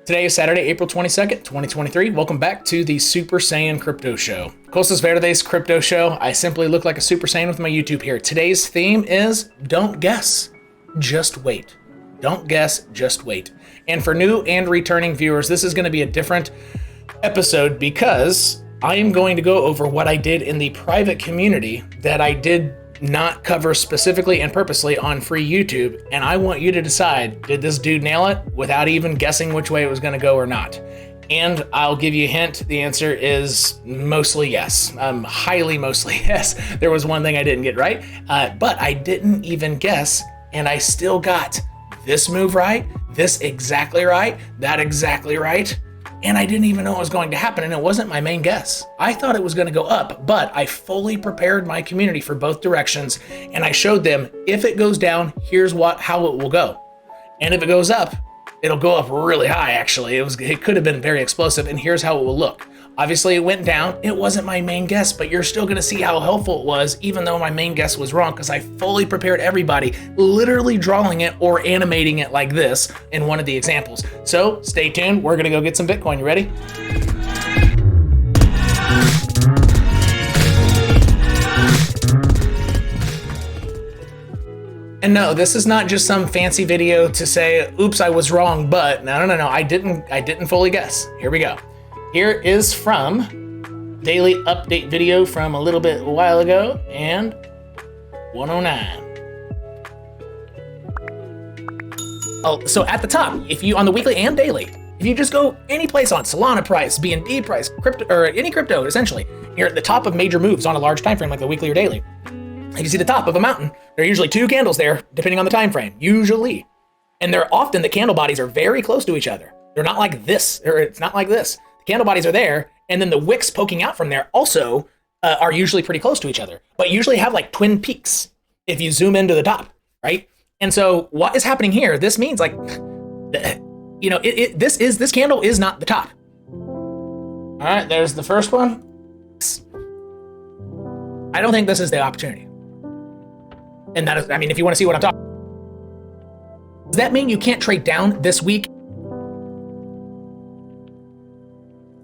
Today is Saturday, April 22nd, 2023. Welcome back to the Super Saiyan Crypto Show. Cosasverdes Crypto Show. I simply look like a Super Saiyan with my YouTube here. Today's theme is don't guess, just wait. Don't guess, just wait. And for new and returning viewers, this is going to be a different episode because I am going to go over what I did in the private community that I did not cover specifically and purposely on free YouTube, and I want you to decide, did this dude nail it without even guessing which way it was going to go or not? And I'll give you a hint, the answer is mostly yes. Highly mostly yes. There was one thing I didn't get right, but I didn't even guess, and I still got this move right, this exactly right, that exactly right, and I didn't even know it was going to happen, and it wasn't my main guess. I thought it was going to go up, but I fully prepared my community for both directions, and I showed them, if it goes down, here's how it will go. And if it goes up, it'll go up really high, actually. It could have been very explosive, and here's how it will look. Obviously, it went down. It wasn't my main guess, but you're still going to see how helpful it was, even though my main guess was wrong, because I fully prepared everybody, literally drawing it or animating it like this in one of the examples. So stay tuned. We're going to go get some Bitcoin. You ready? And no, this is not just some fancy video to say, oops, I was wrong, but no, I didn't fully guess. Here we go. Here is from daily update video from a little bit while ago, and 109. Oh, so at the top, if you on the weekly and daily, if you just go any place on Solana price, BNB price, crypto, or any crypto, essentially, you're at the top of major moves on a large time frame like the weekly or daily. You can see the top of a mountain. There are usually two candles there, depending on the time frame, usually. And they're often, the candle bodies are very close to each other. They're not like this, or it's not like this. Candle bodies are there, and then the wicks poking out from there also are usually pretty close to each other, but usually have like twin peaks if you zoom into the top, right? And so what is happening here? This means like, you know, this candle is not the top. All right, there's the first one. I don't think this is the opportunity. And that is, I mean, if you want to see what I'm talking, does that mean you can't trade down this week?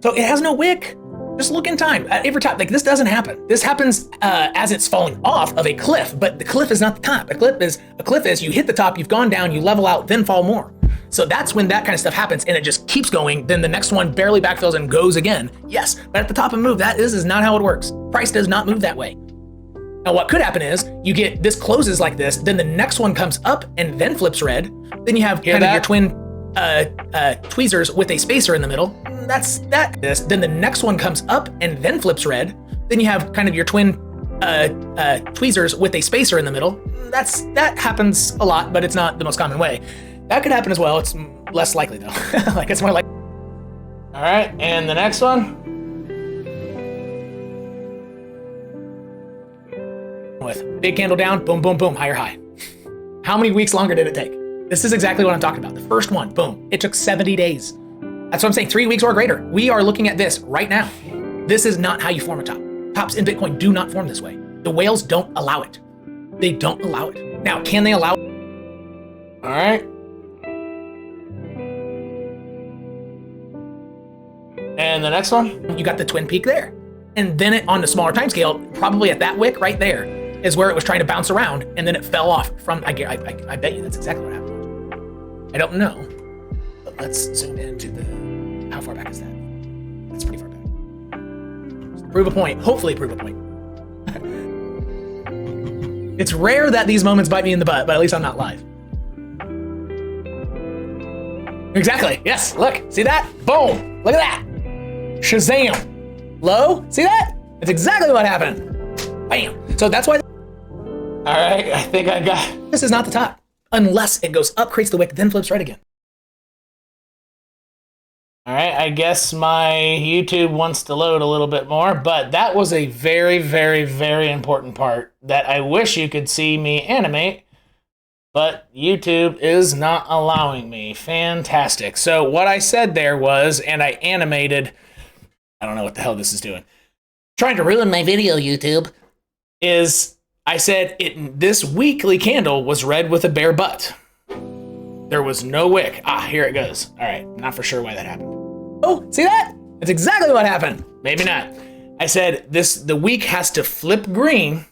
So it has no wick. Just look in time. Every time, like this doesn't happen. This happens as it's falling off of a cliff, but the cliff is not the top. A cliff is you hit the top, you've gone down, you level out, then fall more. So that's when that kind of stuff happens, and it just keeps going. Then the next one barely backfills and goes again. Yes, but at the top of a move, that is not how it works. Price does not move that way. Now what could happen is you get this closes like this, then the next one comes up and then flips red. Then you have kind of your twin tweezers with a spacer in the middle. That's this. Then the next one comes up and then flips red. Then you have kind of your twin tweezers with a spacer in the middle. That happens a lot, but it's not the most common way. That could happen as well. It's less likely though. Like it's more like. All right, and the next one. With big candle down, boom, boom, boom, higher high. How many weeks longer did it take? This is exactly what I'm talking about. The first one, boom, it took 70 days. That's what I'm saying, 3 weeks or greater. We are looking at this right now. This is not how you form a top. Tops in Bitcoin do not form this way. The whales don't allow it. They don't allow it. Now, can they allow it? All right. And the next one, you got the twin peak there. And then it on the smaller time scale, probably at that wick right there, is where it was trying to bounce around, and then it fell off from, I bet you that's exactly what happened. I don't know, but let's zoom into how far back is that? That's pretty far back. Prove a point, hopefully prove a point. It's rare that these moments bite me in the butt, but at least I'm not live. Exactly, yes, look, see that? Boom, look at that. Shazam, low, see that? That's exactly what happened. Bam, so that's why. All right, I think I got, this is not the top. Unless it goes up, creates the wick, then flips right again. All right, I guess my YouTube wants to load a little bit more, but that was a very, very, very important part that I wish you could see me animate, but YouTube is not allowing me. Fantastic. So what I said there was, and I animated, I don't know what the hell this is doing. Trying to ruin my video, YouTube. Is I said this weekly candle was red with a bear butt. There was no wick. Ah, here it goes. All right, not for sure why that happened. Oh, see that? That's exactly what happened. Maybe not. I said the week has to flip green,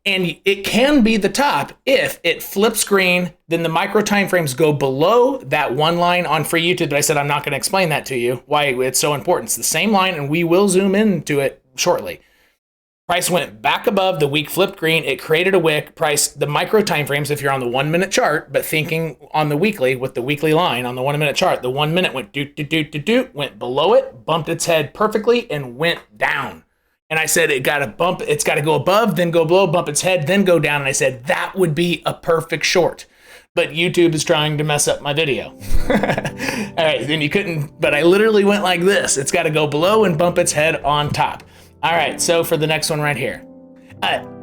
and it can be the top. If it flips green, then the micro time frames go below that one line on free YouTube. But I said I'm not going to explain that to you, why it's so important. It's the same line, and we will zoom into it shortly. Price went back above, the week flipped green, it created a wick. Price, the micro time frames, if you're on the 1 minute chart, but thinking on the weekly with the weekly line on the 1 minute chart, the 1 minute went went below it, bumped its head perfectly, and went down. And I said it got to bump, it's got to go above, then go below, bump its head, then go down. And I said that would be a perfect short. But YouTube is trying to mess up my video. All right, then you couldn't, but I literally went like this. It's got to go below and bump its head on top. All right, so for the next one right here.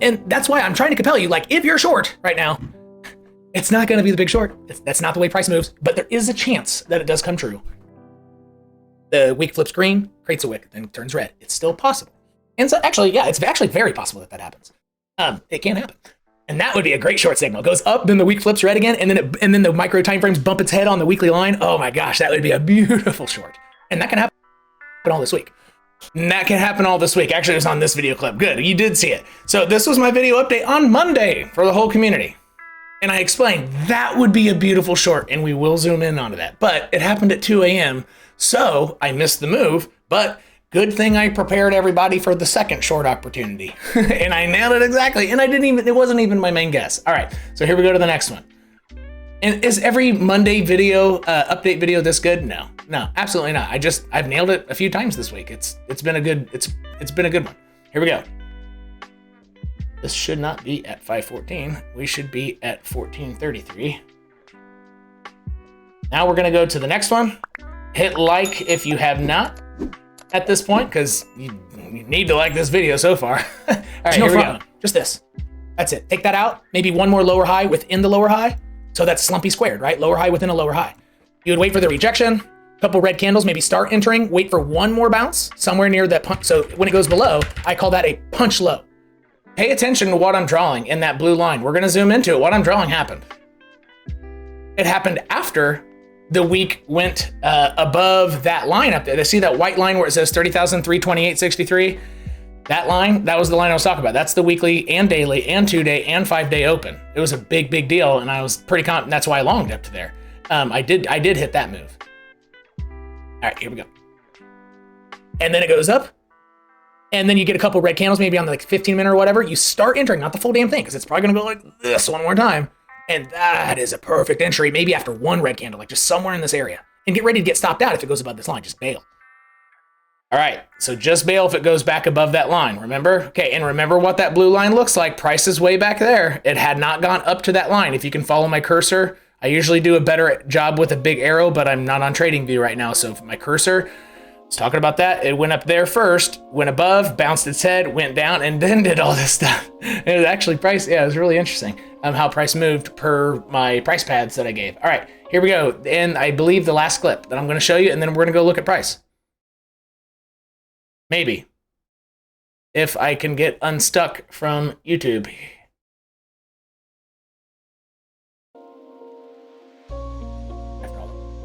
And that's why I'm trying to compel you, like if you're short right now, it's not gonna be the big short. That's not the way price moves, but there is a chance that it does come true. The week flips green, creates a wick, then turns red. It's still possible. And so actually, yeah, it's actually very possible that that happens. It can happen. And that would be a great short signal. It goes up, then the week flips red again, and then the micro time frames bump its head on the weekly line. Oh my gosh, that would be a beautiful short. And that can happen all this week. And that can happen all this week. Actually, it was on this video clip. Good, you did see it. So this was my video update on Monday for the whole community. And I explained that would be a beautiful short, and we will zoom in onto that. But it happened at 2 a.m., so I missed the move, but good thing I prepared everybody for the second short opportunity. And I nailed it exactly, and it wasn't even my main guess. All right, so here we go to the next one. And is every Monday video, update video this good? No, absolutely not. I've nailed it a few times this week. It's been a good one. Here we go. This should not be at 5:14. We should be at 14:33. Now we're gonna go to the next one. Hit like if you have not at this point, because you need to like this video so far. All right, here we go. Just this. That's it. Take that out. Maybe one more lower high within the lower high. So that's slumpy squared, right? Lower high within a lower high. You would wait for the rejection, couple red candles, maybe start entering, wait for one more bounce somewhere near that punch. So when it goes below, I call that a punch low. Pay attention to what I'm drawing in that blue line. We're gonna zoom into it. What I'm drawing happened. It happened after the week went above that line up there. They see that white line where it says 30,328.63? That line, that was the line I was talking about. That's the weekly and daily and 2-day and 5-day open. It was a big deal, and I was pretty confident. That's why I longed up to there. I did hit that move. All right, here we go. And then it goes up, and then you get a couple red candles, maybe on the 15-minute or whatever. You start entering, not the full damn thing, because it's probably gonna go like this one more time. And that is a perfect entry, maybe after one red candle, like just somewhere in this area. And get ready to get stopped out if it goes above this line, just bail. All right, so just bail if it goes back above that line, remember? Okay, and remember what that blue line looks like. Price is way back there. It had not gone up to that line. If you can follow my cursor, I usually do a better job with a big arrow, but I'm not on TradingView right now. So my cursor, I was talking about that. It went up there first, went above, bounced its head, went down, and then did all this stuff. It was actually price, yeah, it was really interesting how price moved per my price pads that I gave. All right, here we go. And I believe the last clip that I'm gonna show you, and then we're gonna go look at price. Maybe, if I can get unstuck from YouTube.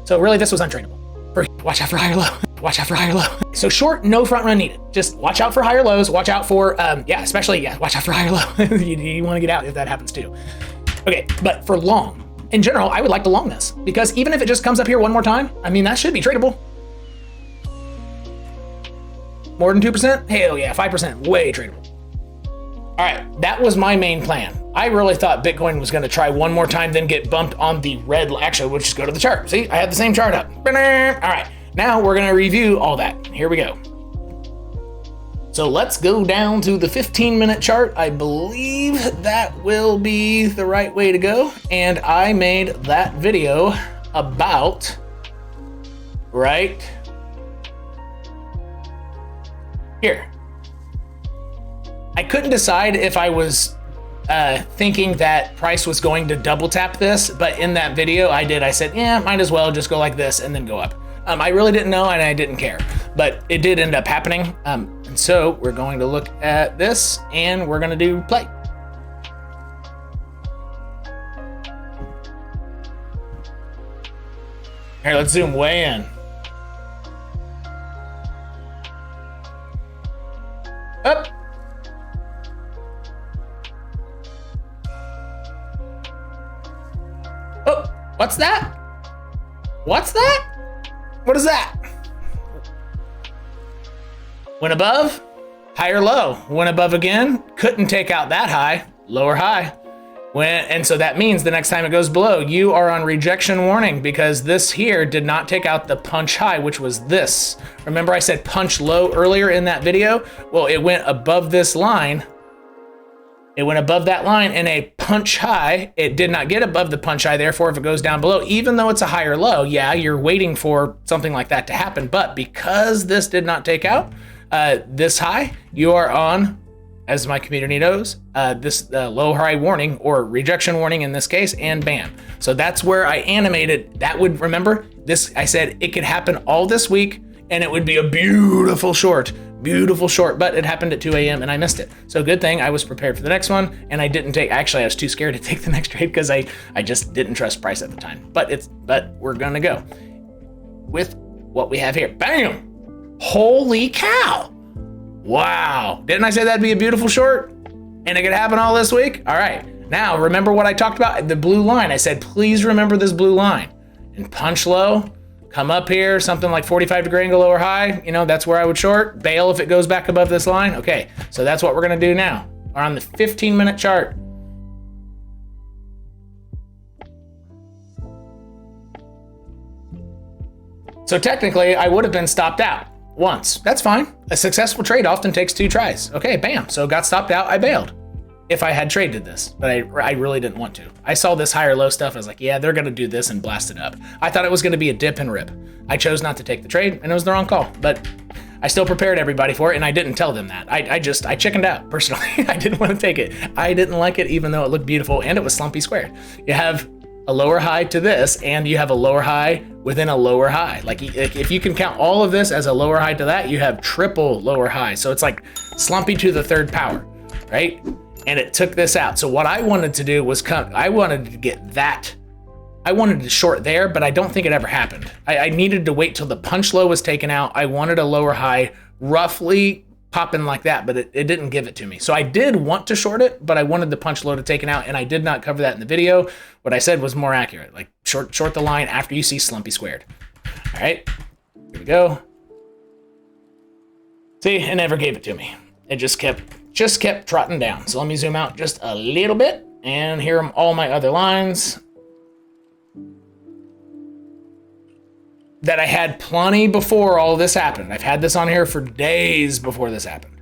So really, this was untradeable. Watch out for higher low. Watch out for higher low. So short, no front run needed. Just watch out for higher lows. Watch out for, watch out for higher low. you want to get out if that happens too. Okay, but for long, in general, I would like to long this, because even if it just comes up here one more time, I mean, that should be tradable. More than 2%? Hell yeah, 5%, way tradable. All right, that was my main plan. I really thought Bitcoin was gonna try one more time, then get bumped on the red. Actually, we'll just go to the chart. See, I had the same chart up. All right, now we're gonna review all that. Here we go. So let's go down to the 15-minute chart. I believe that will be the right way to go. And I made that video about right here. I couldn't decide if I was thinking that price was going to double tap this, but in that video I said, yeah, might as well just go like this and then go up. I really didn't know, and I didn't care, but it did end up happening. And so we're going to look at this, and we're gonna do play. Here, let's zoom way in. Up. Oh, what's that? What's that? What is that? Went above, high or low. Went above again, couldn't take out that high, lower high. And so that means the next time it goes below, you are on rejection warning because this here did not take out the punch high, which was this. Remember I said punch low earlier in that video? Well, it went above this line. It went above that line in a punch high. It did not get above the punch high. Therefore, if it goes down below, even though it's a higher low, yeah, you're waiting for something like that to happen. But because this did not take out this high, you are on, as my community knows, this low high warning or rejection warning in this case, and bam. So that's where I animated. That would, remember this, I said it could happen all this week and it would be a beautiful short, but it happened at 2 a.m. and I missed it. So good thing I was prepared for the next one and I didn't take, actually I was too scared to take the next trade because I just didn't trust price at the time. But we're gonna go with what we have here. Bam! Holy cow! Wow, didn't I say that'd be a beautiful short? And it could happen all this week? All right, now remember what I talked about? The blue line. I said, please remember this blue line. And punch low, come up here, something like 45-degree angle lower high, you know, that's where I would short. Bail if it goes back above this line. Okay, so that's what we're gonna do now. We're on the 15-minute chart. So technically, I would have been stopped out once. That's fine. A successful trade often takes 2 tries. Okay, bam. So got stopped out, I bailed. If I had traded this, but I really didn't want to. I saw this higher low stuff. I was like, yeah, they're gonna do this and blast it up. I thought it was gonna be a dip and rip. I chose not to take the trade and it was the wrong call, but I still prepared everybody for it and I didn't tell them that. I chickened out personally. I didn't want to take it. I didn't like it even though it looked beautiful and it was slumpy squared. You have a lower high to this and you have a lower high within a lower high. Like if you can count all of this as a lower high to that, you have triple lower high. So it's like slumpy to the 3rd power, right? And it took this out. So what I wanted to do was I wanted to get that. I wanted to short there, but I don't think it ever happened. I needed to wait till the punch low was taken out. I wanted a lower high roughly popping like that, but it didn't give it to me. So I did want to short it, but I wanted the punch low to taken out and I did not cover that in the video. What I said was more accurate, like short the line after you see slumpy squared. All right, here we go. See, it never gave it to me. It just kept trotting down. So let me zoom out just a little bit and here are all my other lines that I had plenty before all this happened. I've had this on here for days before this happened.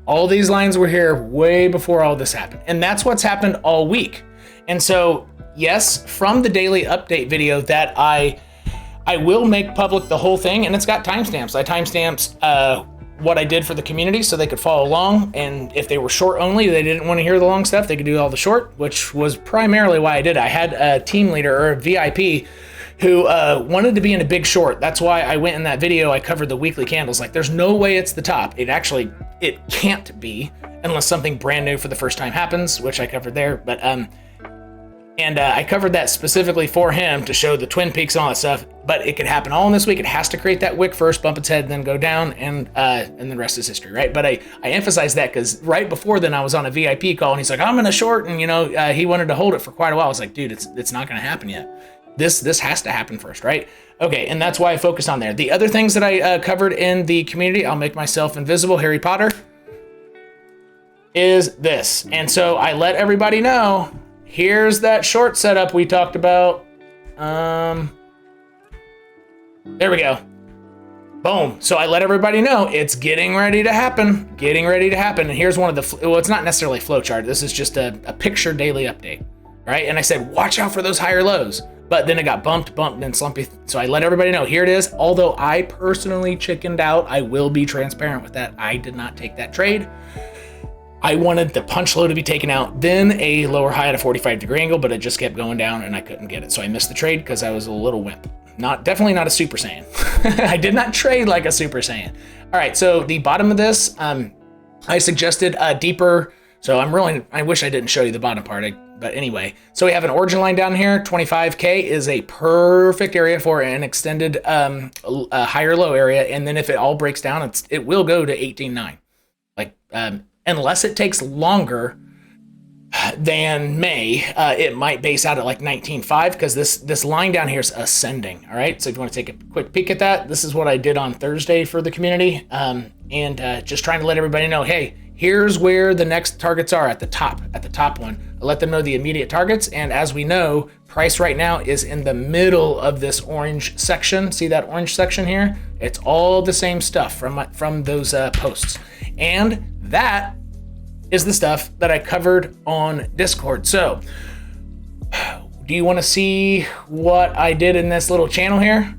All these lines were here way before all this happened. And that's what's happened all week. And so, yes, from the daily update video that I will make public the whole thing, and it's got timestamps. I timestamps what I did for the community so they could follow along, and if they were short only, they didn't want to hear the long stuff, they could do all the short, which was primarily why I did it. I had a team leader or a VIP who wanted to be in a big short. That's why I went in that video, I covered the weekly candles. Like, there's no way it's the top. It can't be unless something brand new for the first time happens, which I covered there, but I covered that specifically for him to show the twin peaks and all that stuff, but it could happen all in this week. It has to create that wick first, bump its head, then go down, and the rest is history, right? But I emphasized that because right before then I was on a VIP call and he's like, I'm gonna short, and he wanted to hold it for quite a while. I was like, dude, it's not gonna happen yet. This has to happen first, right? Okay, and that's why I focused on there. The other things that I covered in the community, I'll make myself invisible, Harry Potter, is this. And so I let everybody know, here's that short setup we talked about. There we go. Boom. So I let everybody know it's getting ready to happen. And here's one of the, well, it's not necessarily a flow chart. This is just a picture daily update, right? And I said, watch out for those higher lows. But then it got bumped, and slumpy. So I let everybody know, here it is. Although I personally chickened out, I will be transparent with that. I did not take that trade. I wanted the punch low to be taken out, then a lower high at a 45-degree angle, but it just kept going down and I couldn't get it. So I missed the trade because I was a little wimp. definitely not a Super Saiyan. I did not trade like a Super Saiyan. All right, so the bottom of this, I suggested a deeper. So I wish I didn't show you the bottom part, but anyway. So we have an origin line down here. 25K is a perfect area for an extended a higher low area. And then if it all breaks down, it will go to 18.9. Like, unless it takes longer than May, it might base out at like 19.5 because this line down here is ascending. All right, so if you want to take a quick peek at that, this is what I did on Thursday for the community, and just trying to let everybody know, hey, here's where the next targets are at the top one. I let them know the immediate targets, and as we know, price right now is in the middle of this orange section. See that orange section here? It's all the same stuff from those posts, and that is the stuff that I covered on Discord. So do you want to see what I did in this little channel here?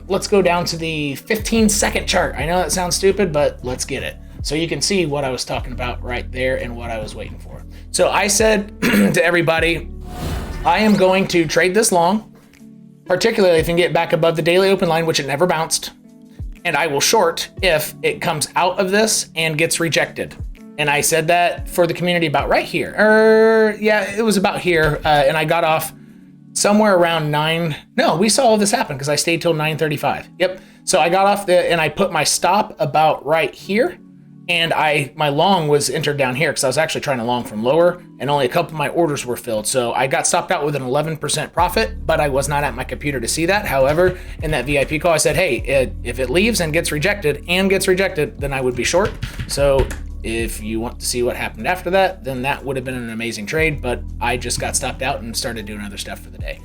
Let's go down to the 15-second chart. I know that sounds stupid, but let's get it. So you can see what I was talking about right there and what I was waiting for. So I said to everybody, I am going to trade this long, particularly if you can get back above the daily open line, which it never bounced. And I will short if it comes out of this and gets rejected. And I said that for the community about right here. Yeah, it was about here. And I got off somewhere around 9. No, we saw all this happen because I stayed till 9:35. Yep. So I got off and I put my stop about right here. And my long was entered down here because I was actually trying to long from lower, and only a couple of my orders were filled. So I got stopped out with an 11% profit, but I was not at my computer to see that. However, in that VIP call, I said, hey, if it leaves and gets rejected, then I would be short. So if you want to see what happened after that, then that would have been an amazing trade, but I just got stopped out and started doing other stuff for the day.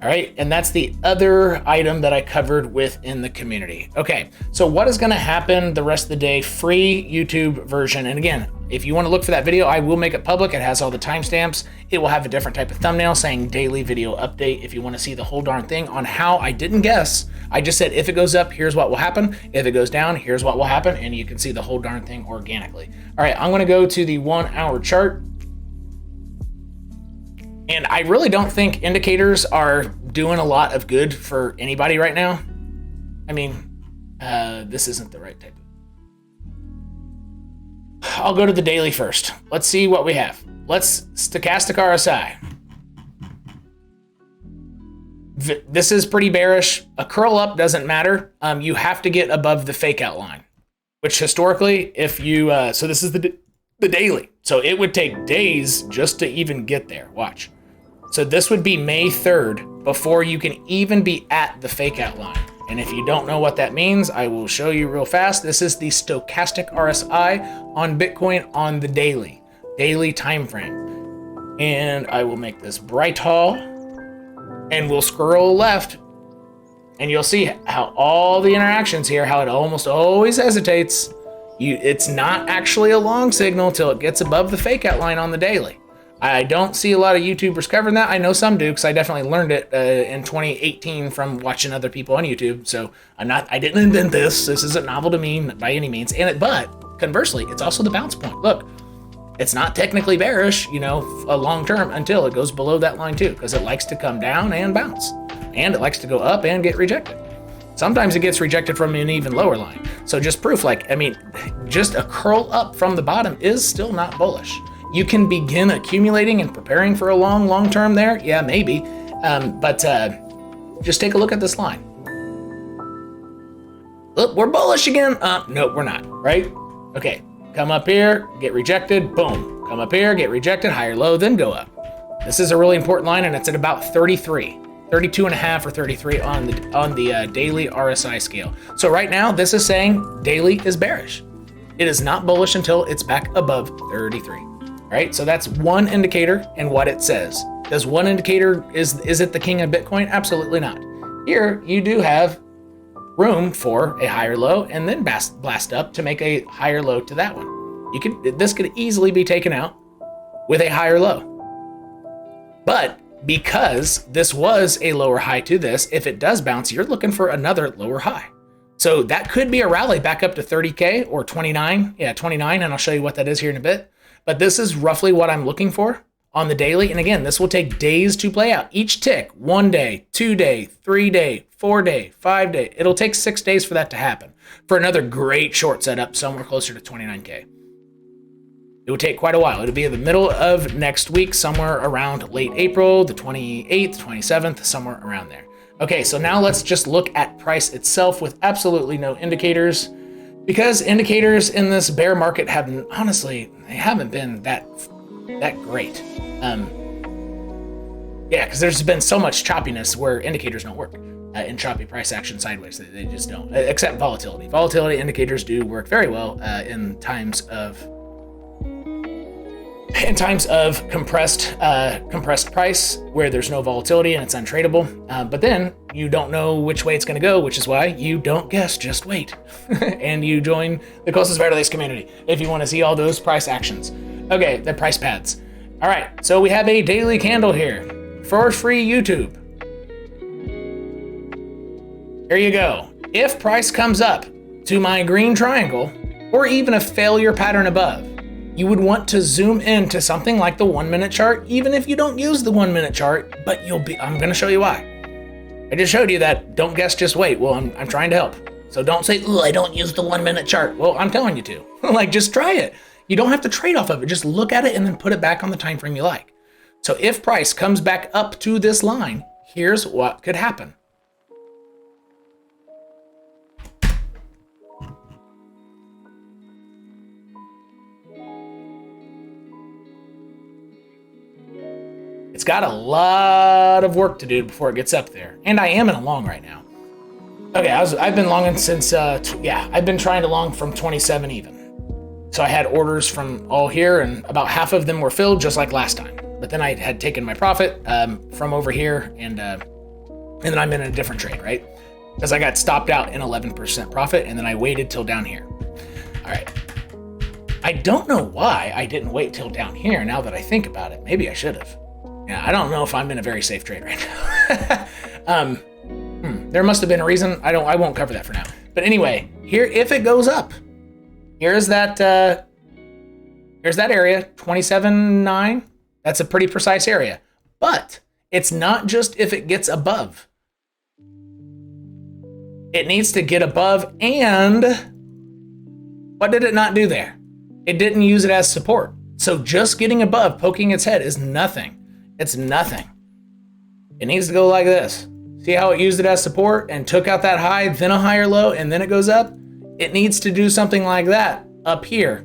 All right, and that's the other item that I covered within the community. Okay, so what is gonna happen the rest of the day? Free YouTube version. And again, if you wanna look for that video, I will make it public. It has all the timestamps. It will have a different type of thumbnail saying daily video update. If you wanna see the whole darn thing on how I didn't guess, I just said, if it goes up, here's what will happen. If it goes down, here's what will happen. And you can see the whole darn thing organically. All right, I'm gonna go to the 1 hour chart. And I really don't think indicators are doing a lot of good for anybody right now. I mean, this isn't the right type. I'll go to the daily first. Let's see what we have. Let's stochastic RSI. This is pretty bearish. A curl up doesn't matter. You have to get above the fake out line, which historically, if you, so this is the daily. So it would take days just to even get there. Watch. So this would be May 3rd before you can even be at the fake out line. And if you don't know what that means, I will show you real fast. This is the stochastic RSI on Bitcoin on the daily time frame. And I will make this bright tall and we'll scroll left and you'll see how all the interactions here, how it almost always hesitates. It's not actually a long signal till it gets above the fake out line on the daily. I don't see a lot of YouTubers covering that. I know some do because I definitely learned it in 2018 from watching other people on YouTube. So I didn't invent this. This isn't novel to me by any means. But conversely, it's also the bounce point. Look, it's not technically bearish, a long term until it goes below that line too, because it likes to come down and bounce, and it likes to go up and get rejected. Sometimes it gets rejected from an even lower line. So just proof, just a curl up from the bottom is still not bullish. You can begin accumulating and preparing for a long term there. Yeah, maybe. But just take a look at this line. Look, we're bullish again. No, we're not, right? Okay, come up here, get rejected, boom. Come up here, get rejected, higher low, then go up. This is a really important line and it's at about 33. 32 and a half or 33 on the daily RSI scale. So right now, this is saying daily is bearish. It is not bullish until it's back above 33. Right, so that's one indicator and what it says. Does one indicator, is it the king of Bitcoin? Absolutely not. Here, you do have room for a higher low and then blast up to make a higher low to that one. This could easily be taken out with a higher low. But because this was a lower high to this, if it does bounce, you're looking for another lower high. So that could be a rally back up to 30K or 29. Yeah, 29, and I'll show you what that is here in a bit. But this is roughly what I'm looking for on the daily. And again, this will take days to play out. Each tick, 1 day, 2 day, 3 day, 4 day, 5 day. It'll take 6 days for that to happen for another great short setup somewhere closer to 29K. It would take quite a while. It'll be in the middle of next week, somewhere around late April, the 28th, 27th, somewhere around there. Okay, so now let's just look at price itself with absolutely no indicators, because indicators in this bear market haven't, honestly, they haven't been that great. Yeah, because there's been so much choppiness where indicators don't work in choppy price action sideways. They just don't, except volatility. Volatility indicators do work very well in times of compressed price where there's no volatility and it's untradeable. But then you don't know which way it's going to go, which is why you don't guess, just wait. And you join the Cosasverdes community if you want to see all those price actions. Okay, the price pads. All right, so we have a daily candle here for free YouTube. Here you go. If price comes up to my green triangle or even a failure pattern above, you would want to zoom into something like the 1 minute chart, even if you don't use the 1 minute chart, but I'm going to show you why. I just showed you that. Don't guess, just wait. Well, I'm trying to help. So don't say, oh, I don't use the 1 minute chart. Well, I'm telling you to. Like, just try it. You don't have to trade off of it. Just look at it and then put it back on the time frame you like. So if price comes back up to this line, here's what could happen. It's got a lot of work to do before it gets up there. And I am in a long right now. Okay, I've been longing since, I've been trying to long from 27 even. So I had orders from all here and about half of them were filled just like last time. But then I had taken my profit from over here and then I'm in a different trade, right? Because I got stopped out in 11% profit and then I waited till down here. All right. I don't know why I didn't wait till down here now that I think about it. Maybe I should have. Yeah, I don't know if I'm in a very safe trade right now. There must have been a reason. I won't cover that for now. But anyway, here, if it goes up, here's that area, 27.9. That's a pretty precise area. But it's not just if it gets above. It needs to get above, and what did it not do there? It didn't use it as support. So just getting above, poking its head is nothing. It's nothing. It needs to go like this. See how it used it as support and took out that high, then a higher low, and then it goes up? It needs to do something like that up here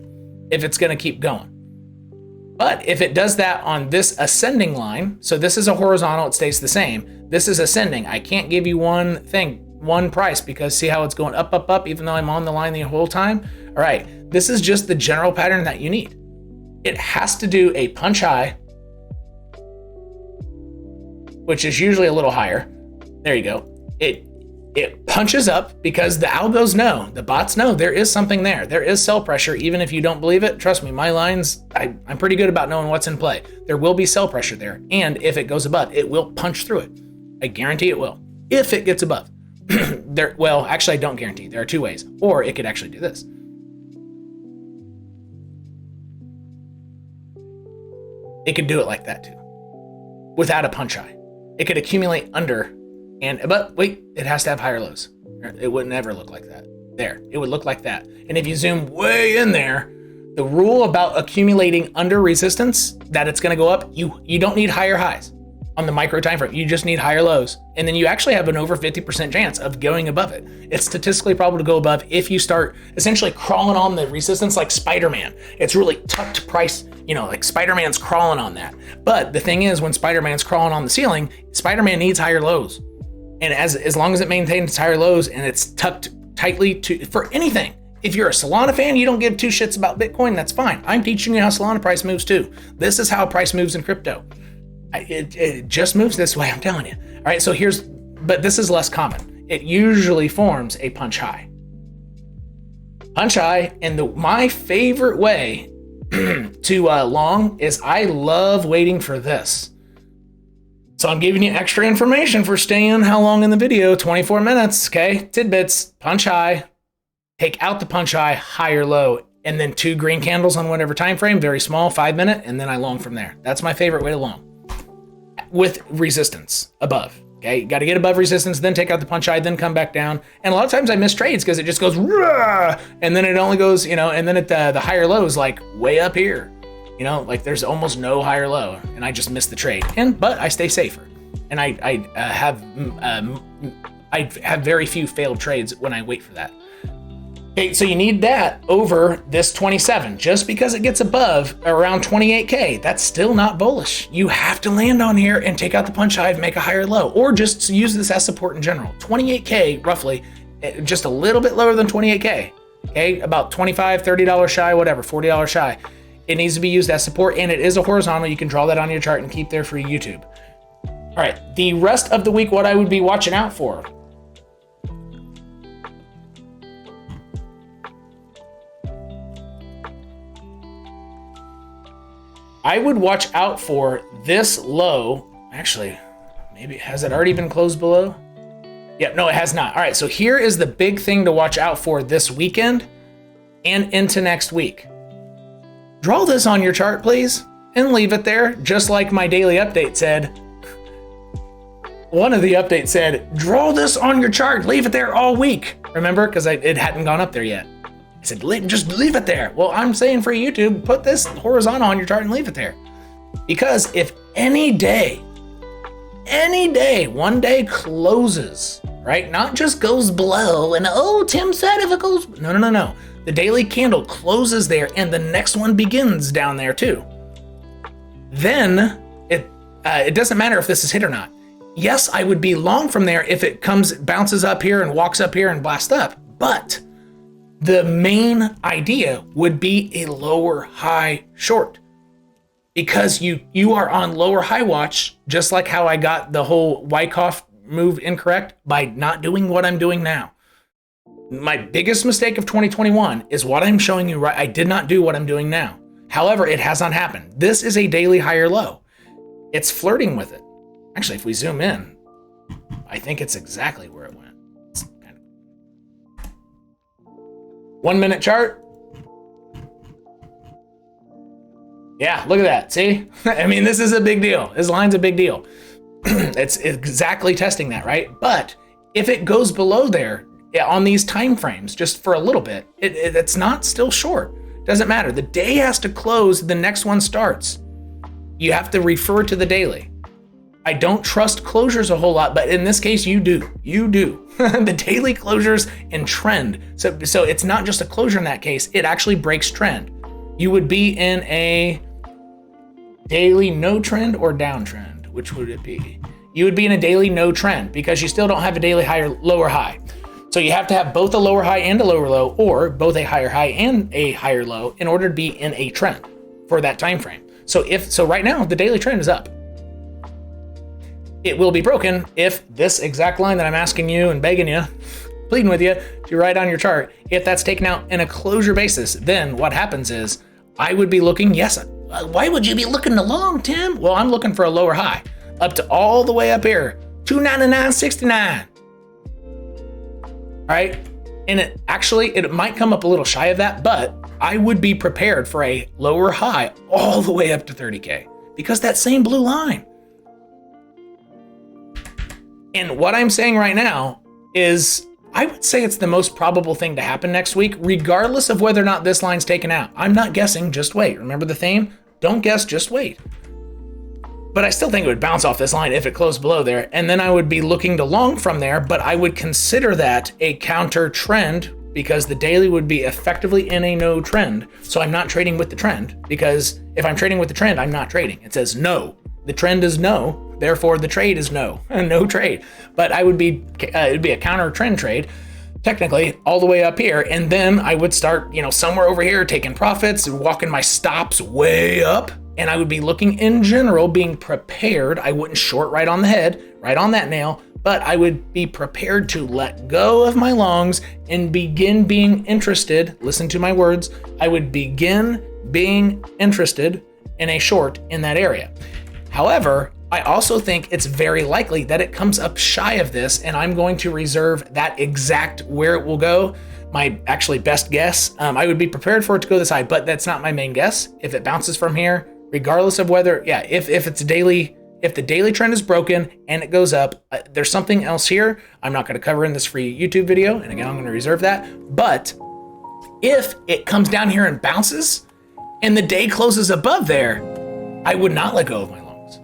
if it's going to keep going. But if it does that on this ascending line, so this is a horizontal, it stays the same. This is ascending. I can't give you one price because see how it's going up, up, up, even though I'm on the line the whole time? All right, this is just the general pattern that you need. It has to do a punch high, which is usually a little higher. There you go. It punches up because the algos know, the bots know there is something there. There is sell pressure, even if you don't believe it. Trust me, my lines, I'm pretty good about knowing what's in play. There will be sell pressure there. And if it goes above, it will punch through it. I guarantee it will. If it gets above. Well, actually, I don't guarantee. There are two ways. Or it could actually do this. It could do it like that too. Without a punch high. It could accumulate under, but wait, it has to have higher lows. It wouldn't ever look like that. There, it would look like that. And if you zoom way in there, the rule about accumulating under resistance, that it's gonna go up, you don't need higher highs on the micro time frame. You just need higher lows. And then you actually have an over 50% chance of going above it. It's statistically probable to go above if you start essentially crawling on the resistance like Spider-Man. It's really tucked price, like Spider-Man's crawling on that. But the thing is, when Spider-Man's crawling on the ceiling, Spider-Man needs higher lows. And as long as it maintains higher lows and it's tucked tightly for anything, if you're a Solana fan, you don't give two shits about Bitcoin, that's fine. I'm teaching you how Solana price moves too. This is how price moves in crypto. It just moves this way, I'm telling you. All right, so but this is less common. It usually forms a punch high. Punch high, and my favorite way to long is I love waiting for this. So I'm giving you extra information for staying how long in the video, 24 minutes, okay? Tidbits, punch high, take out the punch high, higher low and then 2 green candles on whatever time frame, very small, 5-minute, and then I long from there. That's my favorite way to long, with resistance above. Okay, got to get above resistance, then take out the punch eye, then come back down. And a lot of times I miss trades because it just goes, rah, and then it only goes, and then at the higher low is like way up here. Like there's almost no higher low, and I just miss the trade. But I stay safer, and I have very few failed trades when I wait for that. Okay, so you need that over this 27. Just because it gets above around 28K, that's still not bullish. You have to land on here and take out the punch high and make a higher low, or just use this as support in general. 28K, roughly, just a little bit lower than 28K. Okay, about $25, $30 shy, whatever, $40 shy. It needs to be used as support, and it is a horizontal. You can draw that on your chart and keep there for YouTube. All right, the rest of the week, what I would be watching out for. I would watch out for this low. Actually, maybe, has it already been closed below? Yep, no, it has not. All right, so here is the big thing to watch out for this weekend and into next week. Draw this on your chart, please, and leave it there, just like my daily update said. One of the updates said, draw this on your chart, leave it there all week. Remember, because it hadn't gone up there yet. I said, just leave it there. Well, I'm saying for YouTube, put this horizontal on your chart and leave it there. Because if any day, one day closes, right? Not just goes below and, oh, Tim said if it goes, no. The daily candle closes there and the next one begins down there too. Then it doesn't matter if this is hit or not. Yes, I would be long from there if it bounces up here and walks up here and blasts up, but the main idea would be a lower high short, because you are on lower high watch, just like how I got the whole Wyckoff move incorrect by not doing what I'm doing now. My biggest mistake of 2021 is what I'm showing you right. I did not do what I'm doing now. However, it has not happened. This is a daily higher low. It's flirting with it. Actually, if we zoom in, I think it's exactly where it went. 1 minute chart. Yeah, look at that. See? I mean, this is a big deal. This line's a big deal. It's exactly testing that, right? But if it goes below there on these time frames, just for a little bit, it's not still short. Doesn't matter. The day has to close. The next one starts. You have to refer to the daily. I don't trust closures a whole lot, but in this case, you do. You do. The daily closures and trend. So it's not just a closure in that case. It actually breaks trend. You would be in a daily no trend or downtrend. Which would it be? You would be in a daily no trend because you still don't have a daily lower high. So you have to have both a lower high and a lower low, or both a higher high and a higher low in order to be in a trend for that time frame. So right now the daily trend is up. It will be broken if this exact line that I'm asking you and begging you, pleading with you to write on your chart, if that's taken out in a closure basis, then what happens is I would be looking, yes, why would you be looking to long, Tim? Well, I'm looking for a lower high up to all the way up here, 299.69. All right. And it might come up a little shy of that, but I would be prepared for a lower high all the way up to 30K because that same blue line. And what I'm saying right now is I would say it's the most probable thing to happen next week, regardless of whether or not this line's taken out. I'm not guessing, just wait. Remember the theme? Don't guess, just wait. But I still think it would bounce off this line if it closed below there, and then I would be looking to long from there, but I would consider that a counter trend because the daily would be effectively in a no trend. So I'm not trading with the trend, because if I'm trading with the trend, I'm not trading. It says no. The trend is no. Therefore, the trade is no trade. But it'd be a counter trend trade, technically, all the way up here. And then I would start, somewhere over here taking profits and walking my stops way up. And I would be looking in general, being prepared. I wouldn't short right on the head, right on that nail, but I would be prepared to let go of my longs and begin being interested. Listen to my words. I would begin being interested in a short in that area. However, I also think it's very likely that it comes up shy of this, and I'm going to reserve that exact where it will go my actually best guess. I would be prepared for it to go this high, but that's not my main guess. If it bounces from here, regardless of whether, if it's daily, if the daily trend is broken and it goes up, there's something else here I'm not going to cover in this free YouTube video. And again, I'm going to reserve that. But if it comes down here and bounces and the day closes above there, I would not let go of my longs.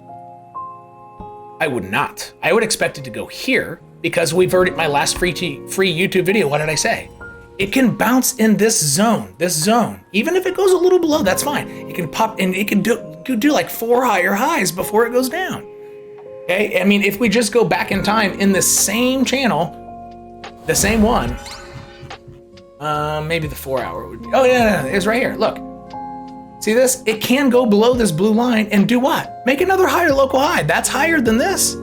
I would not. I would expect it to go here because we've already, my last free YouTube video, what did I say? It can bounce in this zone. Even if it goes a little below, that's fine. It can pop and it can do like 4 higher highs before it goes down. Okay, I mean, if we just go back in time in the same channel, the same one, maybe the 4 hour would be, oh yeah, it's right here, look. See this? It can go below this blue line and do what? Make another higher local high. That's higher than this.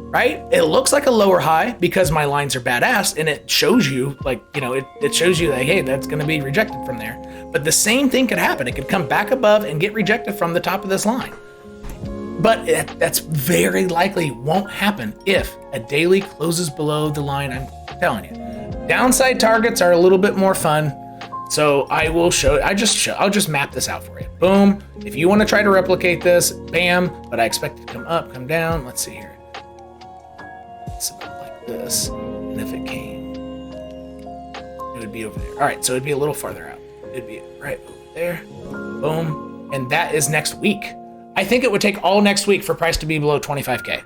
Right? It looks like a lower high because my lines are badass and it shows you like, it shows you that, hey, that's going to be rejected from there. But the same thing could happen. It could come back above and get rejected from the top of this line. But that's very likely won't happen if a daily closes below the line. I'm telling you. Downside targets are a little bit more fun. So I will I'll just map this out for you. Boom. If you want to try to replicate this, bam. But I expect it to come up, come down. Let's see here. It's about like this, and if it came, it would be over there. All right, so it'd be a little farther out. It'd be right over there, boom, and that is next week. I think it would take all next week for price to be below 25K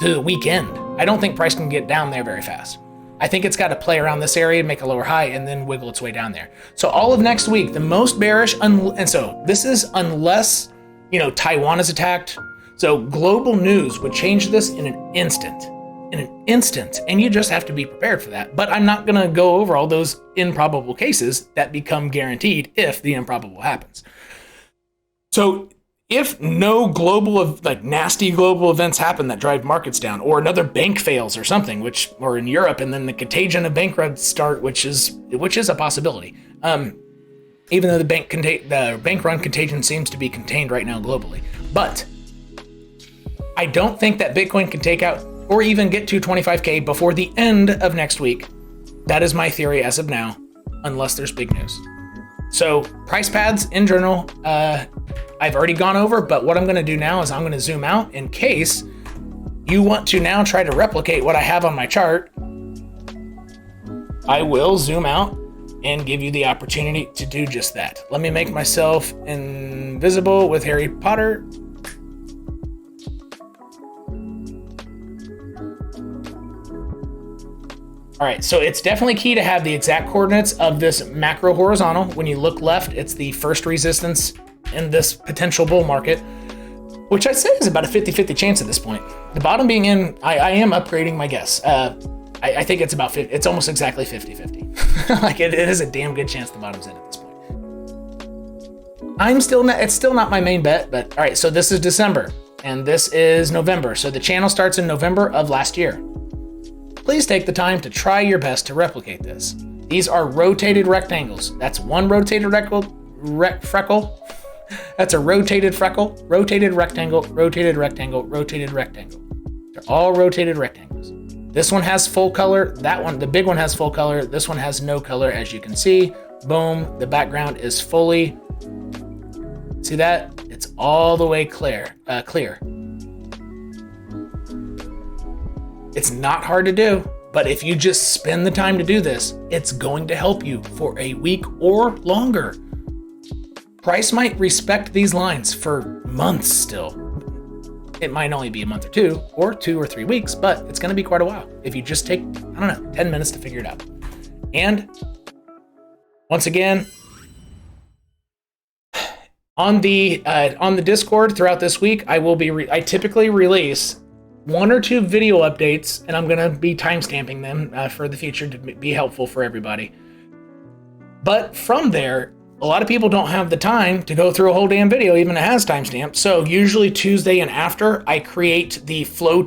to the weekend. I don't think price can get down there very fast. I think it's got to play around this area, make a lower high, and then wiggle its way down there. So all of next week, the most bearish, and so this is unless, Taiwan is attacked. So global news would change this in an instant. And you just have to be prepared for that. But I'm not going to go over all those improbable cases that become guaranteed if the improbable happens. So if no nasty global events happen that drive markets down, or another bank fails or something, or in Europe, and then the contagion of bank runs start, which is a possibility. Even though the bank run contagion seems to be contained right now globally. But I don't think that Bitcoin can take out or even get to 25K before the end of next week. That is my theory as of now, unless there's big news. So price paths in general, I've already gone over, but what I'm gonna do now is I'm gonna zoom out in case you want to now try to replicate what I have on my chart. I will zoom out and give you the opportunity to do just that. Let me make myself invisible with Harry Potter. All right, so it's definitely key to have the exact coordinates of this macro horizontal. When you look left, it's the first resistance in this potential bull market, which I'd say is about a 50-50 chance at this point. The bottom being in, I am upgrading my guess. I think it's about 50, it's almost exactly 50-50. Like it is a damn good chance the bottom's in at this point. It's still not my main bet, but all right, so this is December and this is November. So the channel starts in November of last year. Please take the time to try your best to replicate this. These are rotated rectangles. That's one rotated freckle. That's a rotated freckle, rotated rectangle, rotated rectangle, rotated rectangle. They're all rotated rectangles. This one has full color. That one, the big one has full color. This one has no color, as you can see. Boom, the background is fully, see that? It's all the way clear. It's not hard to do, but if you just spend the time to do this, it's going to help you for a week or longer. Price might respect these lines for months still. It might only be a month or 2 or 3 weeks, but it's going to be quite a while if you just take, 10 minutes to figure it out. And once again, on the Discord throughout this week, I typically release 1 or 2 video updates, and I'm going to be timestamping them for the future to be helpful for everybody. But from there, a lot of people don't have the time to go through a whole damn video, even if it has timestamps. So usually Tuesday and after, I create the flow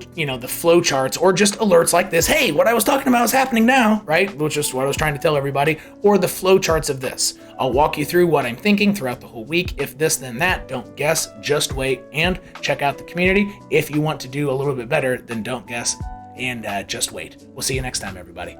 charts or just alerts like this. Hey, what I was talking about is happening now, right? Which is what I was trying to tell everybody. Or the flow charts of this. I'll walk you through what I'm thinking throughout the whole week. If this, then that. Don't guess, just wait, and check out the community. If you want to do a little bit better, then don't guess and just wait. We'll see you next time, everybody.